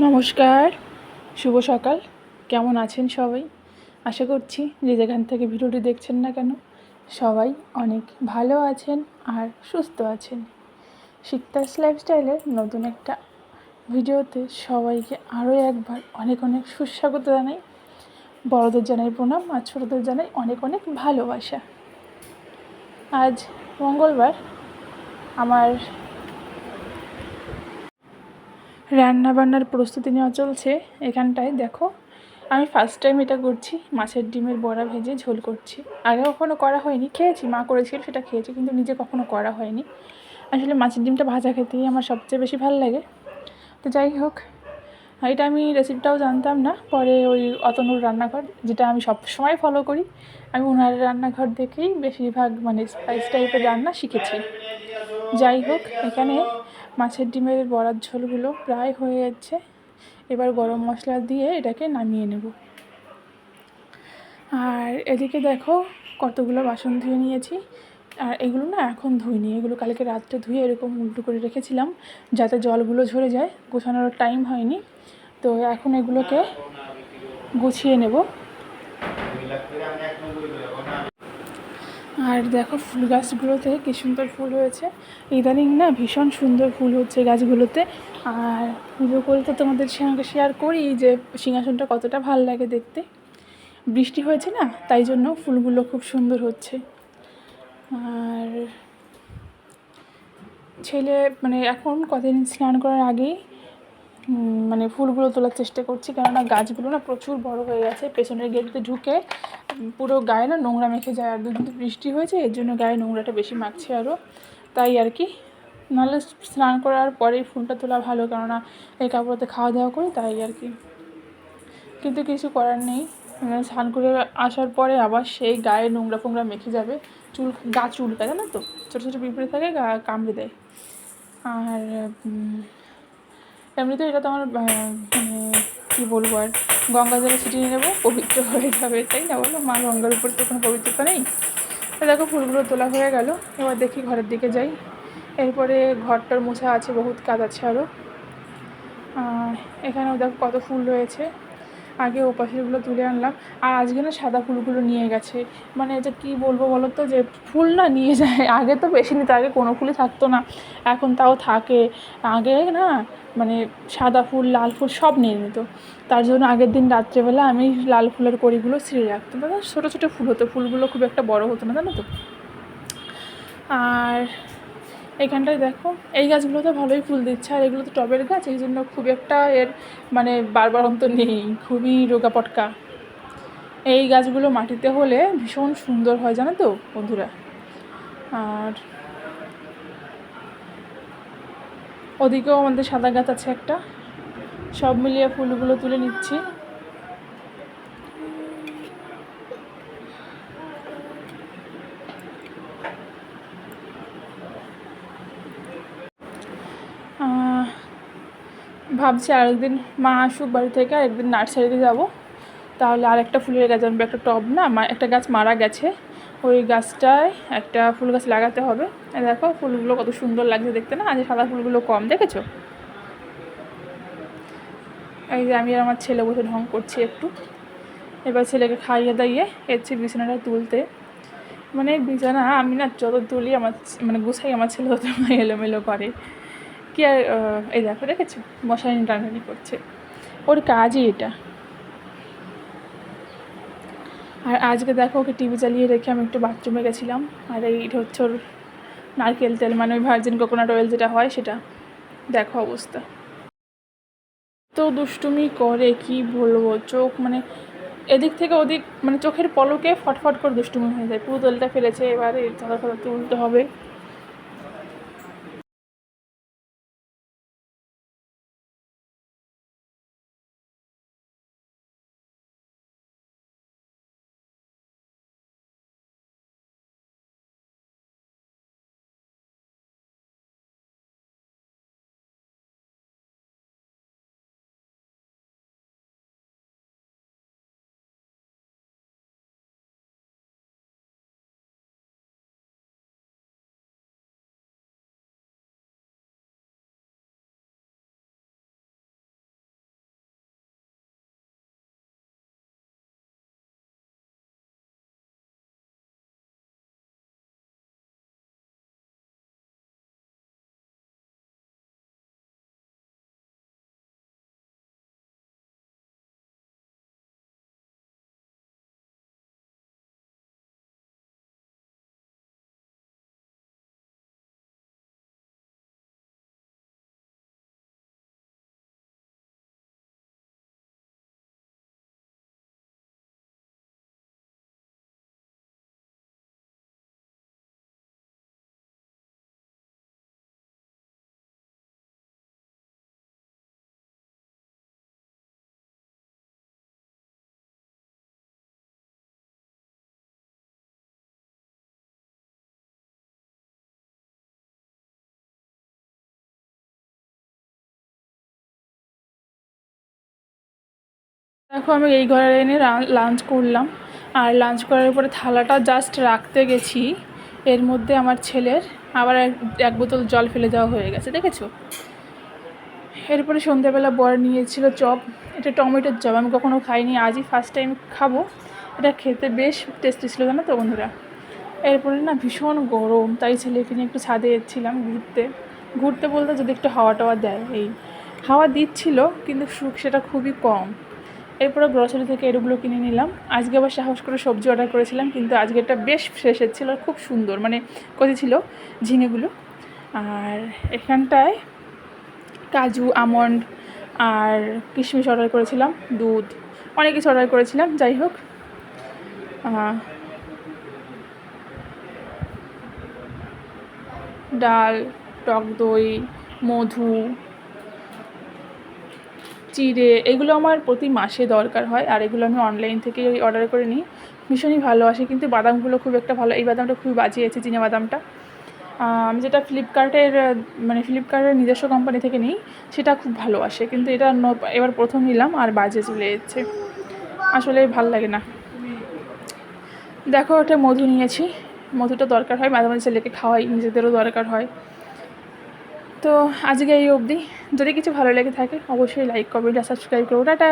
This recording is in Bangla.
নমস্কার, শুভ সকাল। কেমন আছেন সবাই? আশা করছি যে যেখান থেকে ভিডিওটি দেখছেন না কেন সবাই অনেক ভালো আছেন আর সুস্থ আছেন। শিকদাস লাইফস্টাইলের নতুন একটা ভিডিওতে সবাইকে আরও একবার অনেক অনেক সুস্বাগত জানাই। বড়দের জানাই প্রণাম আর ছোটোদের জানাই অনেক অনেক ভালোবাসা। আজ মঙ্গলবার, আমার রান্নাবান্নার প্রস্তুতি নেওয়া চলছে। এখানটায় দেখো, আমি ফার্স্ট টাইম এটা করছি, মাছের ডিমের বড়া ভেজে ঝোল করছি। আগে কখনো করা হয়নি, খেয়েছি, মা করেছিল সেটা খেয়েছি, কিন্তু নিজে কখনো করা হয়নি। আসলে মাছের ডিমটা ভাজা খেতেই আমার সবচেয়ে বেশি ভালো লাগে। তো যাই হোক, এটা আমি রেসিপিটাও জানতাম না, পরে ওই অতনুর রান্নাঘর, যেটা আমি সবসময় ফলো করি, আমি ওনার রান্নাঘর দেখেই বেশিরভাগ স্পাইস টাইপের রান্না শিখেছি। যাই হোক, এখানে মাছের ডিমের বড়ার ঝোলগুলো প্রায় হয়ে যাচ্ছে। এবার গরম মশলা দিয়ে এটাকে নামিয়ে নেব। আর এদিকে দেখো, কতগুলো বাসন ধুয়ে নিয়েছি। আর এগুলো না এখন ধুইনি, এগুলো কালকে রাত্রে ধুয়ে এরকম উল্টো করে রেখেছিলাম যাতে জলগুলো ঝরে যায়, গোছানোর টাইম হয়নি। তো এখন এগুলোকে গুছিয়ে নেব। আর দেখো, ফুল গাছগুলোতে কী সুন্দর ফুল হয়েছে। ইদানিং না ভীষণ সুন্দর ফুল হচ্ছে গাছগুলোতে। আর পুজো করে তো তোমাদের সঙ্গে শেয়ার করি যে সিংহাসনটা কতটা ভাল লাগে দেখতে। বৃষ্টি হয়েছে না, তাই জন্য ফুলগুলো খুব সুন্দর হচ্ছে। আর ছেলে এখন কদিন স্নান করার আগেই ফুলগুলো তোলার চেষ্টা করছি, কেননা গাছগুলো না প্রচুর বড় হয়ে গেছে। পেছনের গেটতে ঢুকে পুরো গায়ে না নোংরা মেখে যায়। আর দুদিন তো বৃষ্টি হয়েছে, এর জন্য গায়ে নোংরাটা বেশি মাখছে আরও, তাই আর কি। নাহলে স্নান করার পরেই ফুলটা তোলা ভালো, কেননা এই কাপড়তে খাওয়া দাওয়া করি, তাই আর কি। কিন্তু কিছু করার নেই, স্নান করে আসার পরে আবার সেই গায়ে নোংরা ফোংরা মেখে যাবে। গা চুলকায়, জানো তো, ছোটো ছোটো পিঁপড়ে থাকে, গা কামড়ে দেয়। আর এমনিতে এটা তো আমার কী বলবো, আর গঙ্গা জলে ছিটিয়ে নেবো, পবিত্র হয়ে যাবে, তাই না বলো? মা গঙ্গার উপর তো কোনো পবিত্রতা নেই। দেখো, ফুলগুলো তোলা হয়ে গেল। এবার দেখি ঘরের দিকে যাই। এরপরে ঘরটার মোছা আছে, বহুত কাজ আছে আরও। এখানেও দেখো কত ফুল রয়েছে। আগে ওপাশেরগুলো তুলে আনলাম। আর আজকে না সাদা ফুলগুলো নিয়ে গেছে। এটা কী বলবো বলো তো, যে ফুল না নিয়ে যায়। আগে তো বেশি নিত, আগে কোনো ফুলই থাকতো না, এখন তাও থাকে। আগে না সাদা ফুল, লাল ফুল সব নিয়ে নিত। তার জন্য আগের দিন রাত্রেবেলা আমি লাল ফুলের কড়িগুলো ছিঁড়ে রাখতাম। দাদা, ছোটো ছোটো ফুল হতো, ফুলগুলো খুব একটা বড় হতো না, জানো তো। আর এইখানটায় দেখো, এই গাছগুলোতে ভালোই ফুল দিচ্ছে। আর এগুলো তো টবের গাছ, এই জন্য খুব একটা এর বারবারন্ত নেই, খুবই রোগা পটকা। এই গাছগুলো মাটিতে হলে ভীষণ সুন্দর হয়, জানো তো বন্ধুরা। আর ওদিকেও আমাদের সাদা গাছ আছে একটা। সব মিলিয়ে ফুলগুলো তুলে নিচ্ছি। ভাবছি আরেকদিন মা আসুক বাড়ি থেকে, আরেকদিন নার্সারিতে যাব, তাহলে আরেকটা ফুলের গাছ আনবে। একটা টব না, একটা গাছ মারা গেছে, ওই গাছটায় একটা ফুল গাছ লাগাতে হবে। দেখো ফুলগুলো কত সুন্দর লাগছে দেখতে না, আজ সাদা ফুলগুলো কম, দেখেছো? এই যে আমি আর আমার ছেলে বসে ঢং করছি একটু। এবার ছেলেকে খাইয়ে দাইয়ে এসছি বিছানাটা তুলতে। বিছানা আমি না যত তুলি আমার গুছাই, আমার ছেলে হতে এলোমেলো করে। কি আর এই দেখো, দেখেছো মশারি টানাটানি করছে, ওর কাজই এটা। আর আজকে দেখো, ওকে টিভি চালিয়ে রেখে আমি একটু বাথরুমে গেছিলাম। আর এইটা হচ্ছে ওর নারকেল তেল, ওই ভার্জিন কোকোনাট অয়েল যেটা হয় সেটা। দেখো অবস্থা, তো দুষ্টুমি করে কি বলবো। চোখ এদিক থেকে ওদিক, চোখের পলকে ফটফট করে দুষ্টুমি হয়ে যায়। পুরো তেলটা ফেলেছে, এবারে কথা কথা তুলতে হবে। দেখো আমি এই ঘরে এনে লাঞ্চ করলাম, আর লাঞ্চ করার পরে থালাটা জাস্ট রাখতে গেছি, এর মধ্যে আমার ছেলের আবার এক বোতল জল ফেলে দেওয়া হয়ে গেছে, দেখেছো। এরপরে সন্ধ্যাবেলা বর নিয়েছিল চপ, এটা টমেটোর চপ, আমি কখনও খাইনি, আজই ফার্স্ট টাইম খাবো। এটা খেতে বেশ টেস্টি ছিল, জানো তো বন্ধুরা। এরপরে না ভীষণ গরম, তাই ছেলেকে নিয়ে একটু ছাদে এসেছিলাম ঘুরতে। ঘুরতে বলতে যদি একটু হাওয়া টাওয়া দেয়, এই হাওয়া দিচ্ছিল কিন্তু সেটা খুবই কম। এরপরে গ্রসারি থেকে এগুলো কিনে নিলাম। আজকে আবার সাহস করে সবজি অর্ডার করেছিলাম, কিন্তু আজকেরটা বেশ ফ্রেশ ছিল, খুব সুন্দর, মানে কচি ছিল ঝিঙেগুলো। আর এখানটায় কাজু, আমন্ড আর কিশমিশ অর্ডার করেছিলাম, দুধ, অনেক কিছু অর্ডার করেছিলাম। যাই হোক, ডাল, টক দই, মধু, চিড়ে, এগুলো আমার প্রতি মাসে দরকার হয়, আর এগুলো আমি অনলাইন থেকে অর্ডার করে নিই। ভীষণই ভালো আসে, কিন্তু বাদামগুলো খুব একটা ভালো, এই বাদামটা খুবই বাজিয়েছে, চিনে বাদামটা। আমি যেটা ফ্লিপকার্টের নিজস্ব কোম্পানি থেকে নিই, সেটা খুব ভালো আসে, কিন্তু এটা এবার প্রথম নিলাম আর বাজে চলে যাচ্ছে, আসলে ভালো লাগে না। দেখো, ওটা মধু নিয়েছি, মধুটা দরকার হয়, মাঝে মাঝে ছেলেকে খাওয়াই, নিজেদেরও দরকার হয়। তো আজকে এই অবধি। যদি কিছু ভালো লেগে থাকে অবশ্যই লাইক, কমেন্ট আর সাবস্ক্রাইব করো। টাটা।